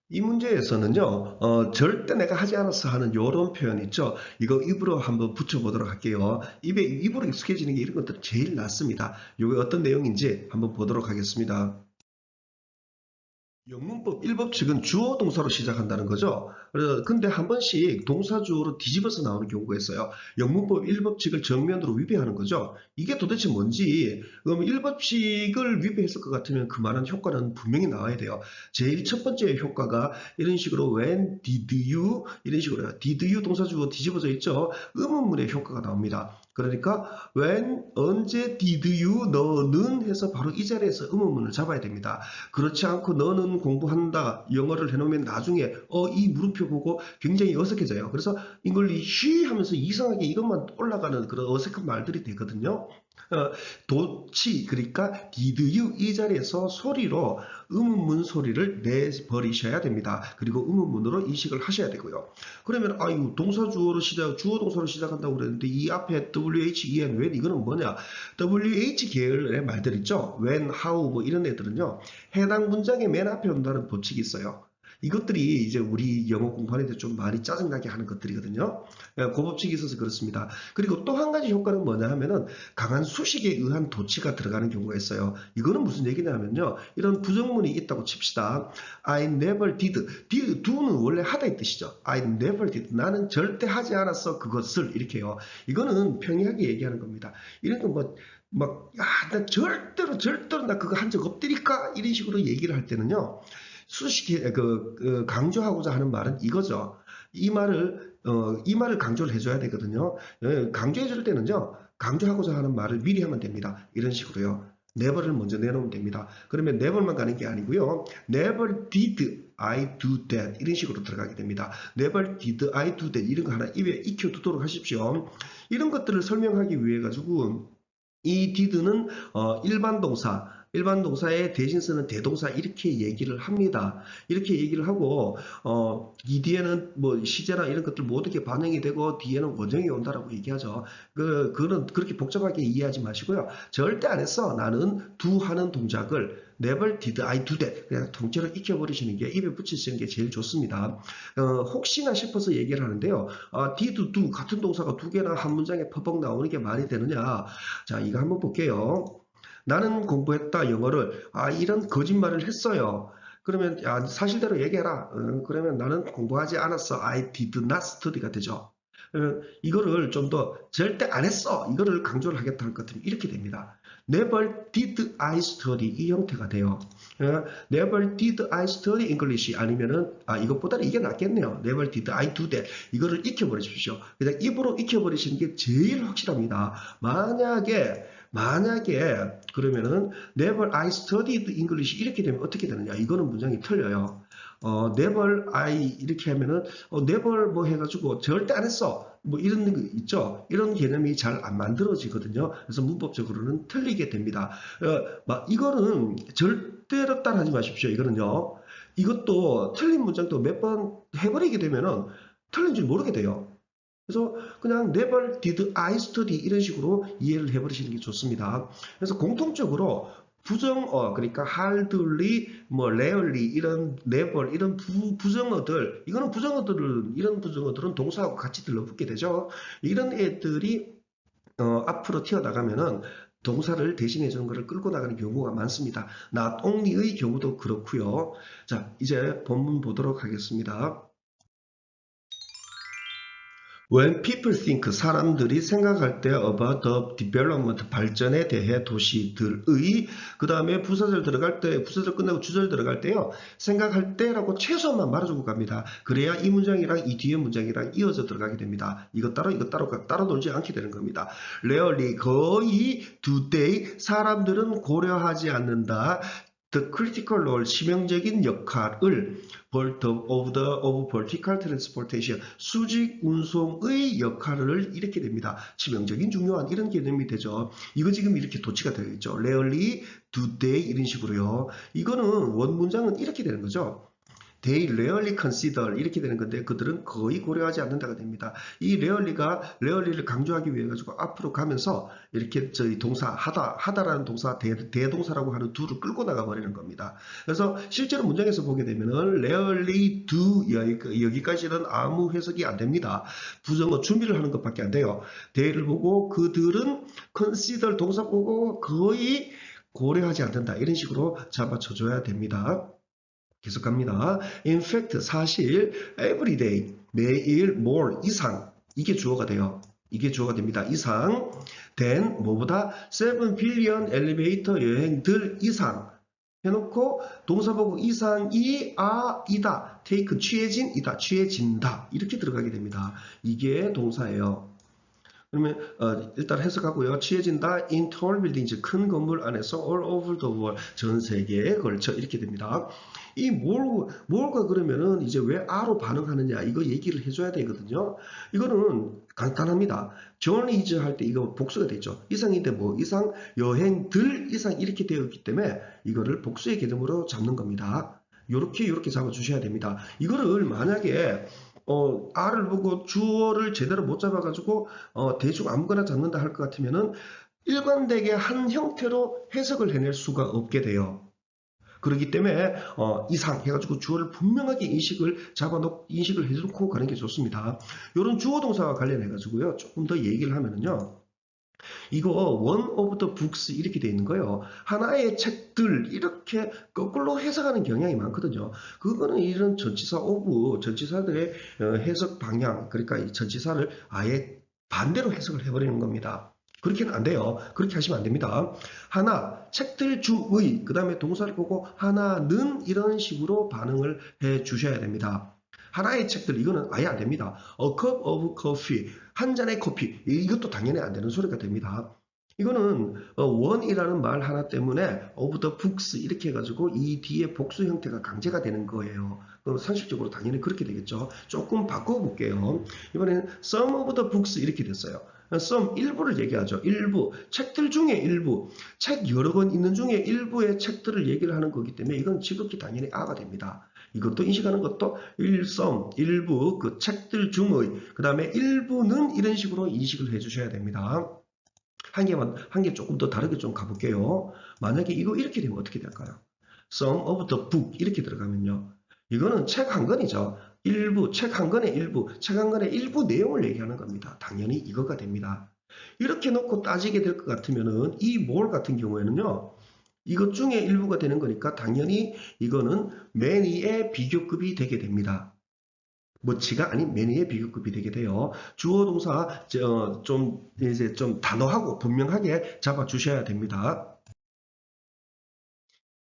이 문제에서는요, 절대 내가 하지 않았어 하는 요런 표현 있죠? 이거 입으로 한번 붙여보도록 할게요. 입으로 익숙해지는 게 이런 것들 제일 낫습니다. 이게 어떤 내용인지 한번 보도록 하겠습니다. 영문법 1법칙은 주어 동사로 시작한다는 거죠. 근데 한 번씩 동사 주어로 뒤집어서 나오는 경우가 있어요. 영문법 1법칙을 정면으로 위배하는 거죠. 이게 도대체 뭔지, 그럼 1법칙을 위배했을 것 같으면 그 말은 효과는 분명히 나와야 돼요. 제일 첫 번째 효과가 이런 식으로 when did you 이런 식으로요. did you 동사 주어 뒤집어져 있죠. 의문문의 효과가 나옵니다. 그러니까 when 언제 did you 너는 해서 바로 이 자리에서 의문문을 잡아야 됩니다. 그렇지 않고 너는 공부한다 영어를 해놓으면 나중에 이 물음표 보고 굉장히 어색해져요. 그래서 잉글리쉬 하면서 이상하게 이것만 올라가는 그런 어색한 말들이 되거든요. 도치 그러니까 did you 이 자리에서 소리로 의문문 소리를 내버리셔야 됩니다. 그리고 의문문으로 인식을 하셔야 되고요. 그러면 이거 동사 주어로 주어 동사로 시작한다고 그랬는데 이 앞에 WH, EN, when 이거는 뭐냐? WH 계열의 말들 있죠. when, how 뭐 이런 애들은요. 해당 문장의 맨 앞에 온다는 법칙이 있어요. 이것들이 이제 우리 영어 공부하는 데 좀 많이 짜증나게 하는 것들이거든요. 그 법칙이 있어서 그렇습니다. 그리고 또 한 가지 효과는 뭐냐 하면은 강한 수식에 의한 도치가 들어가는 경우가 있어요. 이거는 무슨 얘기냐면요. 이런 부정문이 있다고 칩시다. I never did. do는 원래 하다의 뜻이죠. I never did. 나는 절대 하지 않았어 그것을 이렇게요. 이거는 평이하게 얘기하는 겁니다. 이런 거 나 절대로 나 그거 한 적 없다니까 이런 식으로 얘기를 할 때는요. 강조하고자 하는 말은 이거죠. 이 말을 강조를 해줘야 되거든요. 강조해 줄 때는요, 강조하고자 하는 말을 미리 하면 됩니다. 이런 식으로요. never를 먼저 내놓으면 됩니다. 그러면 never만 가는 게 아니고요. never did I do that 이런 식으로 들어가게 됩니다. never did I do that 이런 거 하나 입에 익혀두도록 하십시오. 이런 것들을 설명하기 위해 가지고 이 did는 일반 동사에 대신 쓰는 대동사 이렇게 얘기를 합니다. 이렇게 얘기를 하고 이 뒤에는 뭐 시제나 이런 것들 모두 게 반영이 되고 뒤에는 원형이 온다라고 얘기하죠. 그런 그렇게 복잡하게 이해하지 마시고요. 절대 안 했어. 나는 do 하는 동작을 never did I do that 그냥 통째로 익혀버리시는 게 입에 붙이시는 게 제일 좋습니다. 혹시나 싶어서 얘기를 하는데요. did, do 같은 동사가 두 개나 한 문장에 퍼벅 나오는 게 말이 되느냐? 자, 이거 한번 볼게요. 나는 공부했다 영어를 이런 거짓말을 했어요. 그러면 사실대로 얘기해라. 그러면 나는 공부하지 않았어. I did not study가 되죠. 이거를 좀 더 절대 안 했어. 이거를 강조를 하겠다 할 것 같으면 이렇게 됩니다. Never did I study 이 형태가 돼요. Never did I study English 아니면은 이것보다는 이게 낫겠네요. Never did I do that 이거를 익혀버리십시오. 그냥 입으로 익혀버리시는 게 제일 확실합니다. 만약에 그러면은 never I studied English 이렇게 되면 어떻게 되느냐? 이거는 문장이 틀려요. never I 이렇게 하면은 never 뭐 해가지고 절대 안 했어. 뭐 이런 거 있죠. 이런 개념이 잘 안 만들어지거든요. 그래서 문법적으로는 틀리게 됩니다. 이거는 절대로 따라하지 마십시오. 이거는요. 이것도 틀린 문장도 몇 번 해버리게 되면은 틀린 줄 모르게 돼요. 그래서 그냥 never did I study 이런 식으로 이해를 해버리시는 게 좋습니다. 그래서 공통적으로 그러니까 hardly, rarely 이런 never 이런 부정어들 이런 부정어들은 동사하고 같이 들러붙게 되죠. 이런 애들이 앞으로 튀어나가면은 동사를 대신해 주는 것을 끌고 나가는 경우가 많습니다. not only의 경우도 그렇고요. 자, 이제 본문 보도록 하겠습니다. When people think 사람들이 생각할 때 about the development 발전에 대해 도시들의 그 다음에 부사절 들어갈 때 부사절 끝나고 주절 들어갈 때요 생각할 때라고 최소한만 말아주고 갑니다. 그래야 이 문장이랑 이 뒤에 문장이랑 이어져 들어가게 됩니다. 이것 따로 놀지 않게 되는 겁니다. rarely 거의 today 사람들은 고려하지 않는다. The critical role, 치명적인 역할을 of vertical transportation, 수직 운송의 역할을 이렇게 됩니다. 치명적인 중요한 이런 개념이 되죠. 이거 지금 이렇게 도치가 되어 있죠. rarely, today 이런 식으로요. 이거는 원문장은 이렇게 되는 거죠. they rarely consider 이렇게 되는 건데 그들은 거의 고려하지 않는다가 됩니다. 이 rarely를 강조하기 위해 가지고 앞으로 가면서 이렇게 저희 동사 하다라는 동사 대동사라고 하는 do를 끌고 나가 버리는 겁니다. 그래서 실제로 문장에서 보게 되면은 rarely do 여기까지는 아무 해석이 안 됩니다. 부정어 준비를 하는 것밖에 안 돼요. they를 보고 그들은 consider 동사 보고 거의 고려하지 않는다. 이런 식으로 잡아쳐줘야 됩니다. 계속 갑니다. In fact, 사실, every day, 매일, more, 이상. 이게 주어가 돼요. 이게 주어가 됩니다. 이상, than, 뭐보다, 7 billion 엘리베이터 여행들 이상. 해놓고, 동사보고 이상이, 이다. take, 취해진이다. 취해진다. 이렇게 들어가게 됩니다. 이게 동사예요. 그러면 일단 해석하고요. 취해진다 in tall buildings 큰 건물 안에서 all over the world 전 세계에 걸쳐 이렇게 됩니다. 이 뭘과 그러면은 이제 왜 R로 반응하느냐 이거 얘기를 해줘야 되거든요. 이거는 간단합니다. journeys 할 때 이거 복수가 되죠. 이상인데 뭐 이상 여행들 이상 이렇게 되어 있기 때문에 이거를 복수의 개념으로 잡는 겁니다. 요렇게 잡아주셔야 됩니다. 이거를 만약에 R을 보고 주어를 제대로 못 잡아가지고 대충 아무거나 잡는다 할 것 같으면은 일관되게 한 형태로 해석을 해낼 수가 없게 돼요. 그렇기 때문에 이상 해가지고 주어를 분명하게 인식을 해놓고 가는 게 좋습니다. 이런 주어 동사와 관련해가지고요 조금 더 얘기를 하면은요. 이거 one of the books 이렇게 돼 있는 거예요. 하나의 책들 이렇게 거꾸로 해석하는 경향이 많거든요. 그거는 이런 전치사 of 전치사들의 해석 방향 그러니까 이 전치사를 아예 반대로 해석을 해버리는 겁니다. 그렇게는 안 돼요. 그렇게 하시면 안 됩니다. 하나, 책들 중의 그 다음에 동사를 보고 하나는 이런 식으로 반응을 해 주셔야 됩니다. 하나의 책들 이거는 아예 안 됩니다. A cup of coffee 한 잔의 커피 이것도 당연히 안 되는 소리가 됩니다. 이거는 one이라는 말 하나 때문에 of the books 이렇게 해가지고 이 뒤에 복수 형태가 강제가 되는 거예요. 그럼 상식적으로 당연히 그렇게 되겠죠. 조금 바꿔볼게요. 이번에는 some of the books 이렇게 됐어요. some 일부를 얘기하죠. 일부 책들 중에 일부 책 여러 권 있는 중에 일부의 책들을 얘기를 하는 거기 때문에 이건 지극히 당연히 아가 됩니다. 이것도 인식하는 것도 일부 그 책들 중의 그 다음에 일부는 이런 식으로 인식을 해주셔야 됩니다. 한 개 조금 더 다르게 좀 가볼게요. 만약에 이거 이렇게 되면 어떻게 될까요? Some of the book 이렇게 들어가면요. 이거는 책 한 권이죠. 일부, 책 한 권의 일부, 책 한 권의 일부 내용을 얘기하는 겁니다. 당연히 이거가 됩니다. 이렇게 놓고 따지게 될 것 같으면은 이 more 같은 경우에는요. 이것 중에 일부가 되는 거니까 당연히 이거는 many의 비교급이 되게 됩니다. much가 아닌 many의 비교급이 되게 돼요. 주어 동사 좀 단호하고 분명하게 잡아주셔야 됩니다.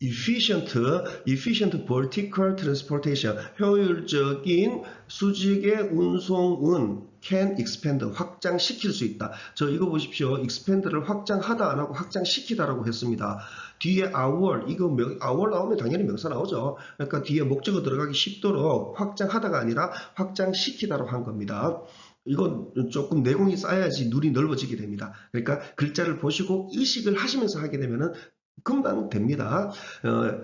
efficient vertical transportation 효율적인 수직의 운송은 can expand 확장시킬 수 있다. 저 이거 보십시오. expand를 확장하다 안 하고 확장시키다라고 했습니다. 뒤에 hour 이거 hour 나오면 당연히 명사 나오죠. 그러니까 뒤에 목적어 들어가기 쉽도록 확장하다가 아니라 확장시키다로 한 겁니다. 이건 조금 내공이 쌓여야지 눈이 넓어지게 됩니다. 그러니까 글자를 보시고 의식을 하시면서 하게 되면은 금방 됩니다.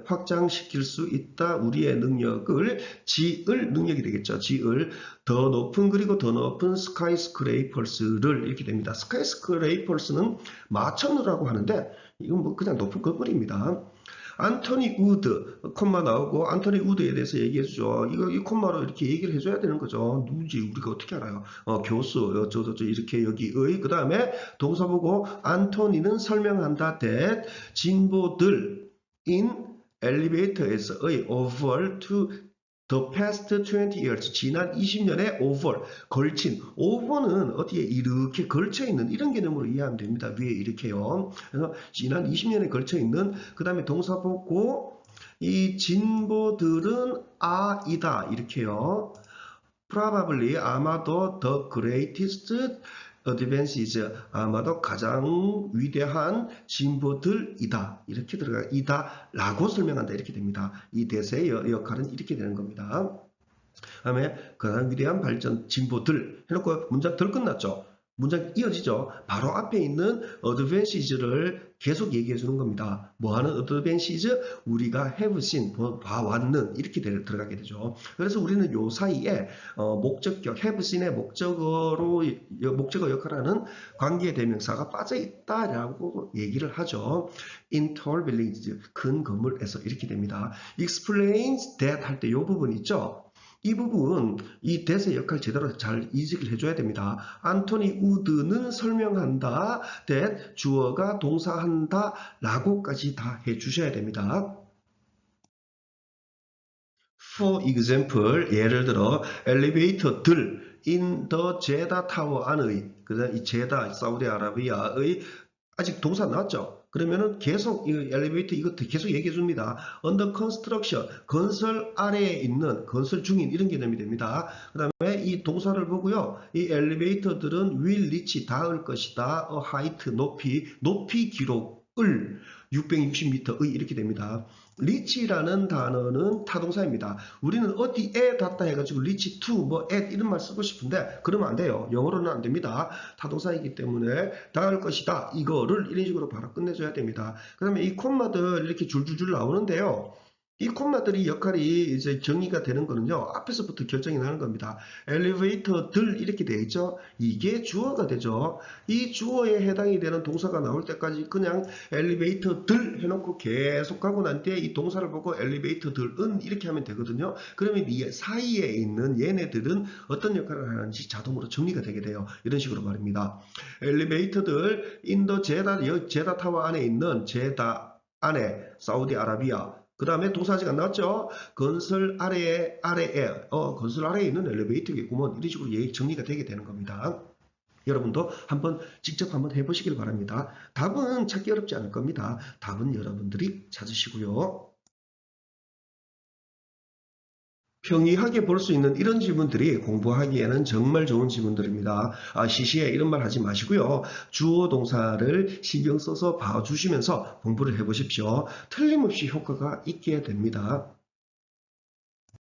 확장시킬 수 있다. 우리의 능력을 지을 능력이 되겠죠. 지을 더 높은 그리고 더 높은 스카이스크레이퍼스를 이렇게 됩니다. 스카이스크레이퍼스는 마천루라고 하는데 이건 뭐 그냥 높은 건물입니다. 안토니 우드 콤마 나오고 안토니 우드에 대해서 얘기해 주죠. 이 콤마로 이렇게 얘기를 해줘야 되는 거죠. 누군지 우리가 어떻게 알아요? 교수 이렇게 여기의 그 다음에 동사 보고 안토니는 설명한다. that 진보들 in elevator에서의 over to the past 20 years 지난 20년의 over 걸친 over는 어디에 이렇게 걸쳐 있는 이런 개념으로 이해하면 됩니다. 위에 이렇게요. 그래서 지난 20년에 걸쳐 있는 그 다음에 동사 보고 이 진보들은 이다 이렇게요. probably 아마도 the greatest advances 아마도 가장 위대한 진보들이다 이렇게 들어가 이다 라고 설명한다 이렇게 됩니다. 이 대세의 역할은 이렇게 되는 겁니다. 다음에 가장 위대한 발전 진보들 해놓고 문장 덜 끝났죠. 문장 이어지죠. 바로 앞에 있는 advantage를 계속 얘기해 주는 겁니다. 뭐하는 advantage? 우리가 have seen, 봐왔는 이렇게 들어가게 되죠. 그래서 우리는 요 사이에 목적격, have seen의 목적어 역할하는 관계 대명사가 빠져 있다라고 얘기를 하죠. In tall buildings, 큰 건물에서 이렇게 됩니다. explains that 할 때 요 부분 있죠. 이 부분, 이 that의 역할 제대로 잘 이직을 해줘야 됩니다. 안토니 우드는 설명한다, that 주어가 동사한다 라고까지 다 해주셔야 됩니다. For example, 예를 들어 엘리베이터들 in the Jeddah Tower 안의, 그다음 이 제다 사우디아라비아의 아직 동사 나왔죠? 그러면은 계속 이 엘리베이터 이거 계속 얘기해 줍니다. Under construction, 건설 아래에 있는, 건설 중인 이런 개념이 됩니다. 그 다음에 이 동사를 보고요. 이 엘리베이터들은 will reach 닿을 것이다. A height, 높이 기록을 660m의 이렇게 됩니다. reach라는 단어는 타동사입니다. 우리는 어디에 닿다 해가지고 reach to, 뭐 at 이런 말 쓰고 싶은데 그러면 안 돼요. 영어로는 안 됩니다. 타동사이기 때문에 닿을 것이다. 이거를 이런 식으로 바로 끝내줘야 됩니다. 그 다음에 이 콤마들 이렇게 줄줄줄 나오는데요. 이 콤마들이 역할이 이제 정의가 되는 거는요. 앞에서부터 결정이 나는 겁니다. 엘리베이터들 이렇게 되어 있죠. 이게 주어가 되죠. 이 주어에 해당이 되는 동사가 나올 때까지 그냥 엘리베이터들 해놓고 계속 가고 난 뒤에 이 동사를 보고 엘리베이터들은 이렇게 하면 되거든요. 그러면 이 사이에 있는 얘네들은 어떤 역할을 하는지 자동으로 정리가 되게 돼요. 이런 식으로 말입니다. 엘리베이터들 인도 제다 타워 안에 있는 제다 안에 사우디아라비아 그 다음에 동사 아직 안 나왔죠? 건설 아래에 건설 아래에 있는 엘리베이터겠구먼. 이런 식으로 정리가 되게 되는 겁니다. 여러분도 직접 한번 해보시길 바랍니다. 답은 찾기 어렵지 않을 겁니다. 답은 여러분들이 찾으시고요. 평이하게 볼 수 있는 이런 지문들이 공부하기에는 정말 좋은 지문들입니다. 시시해 이런 말 하지 마시고요. 주어 동사를 신경 써서 봐주시면서 공부를 해보십시오. 틀림없이 효과가 있게 됩니다.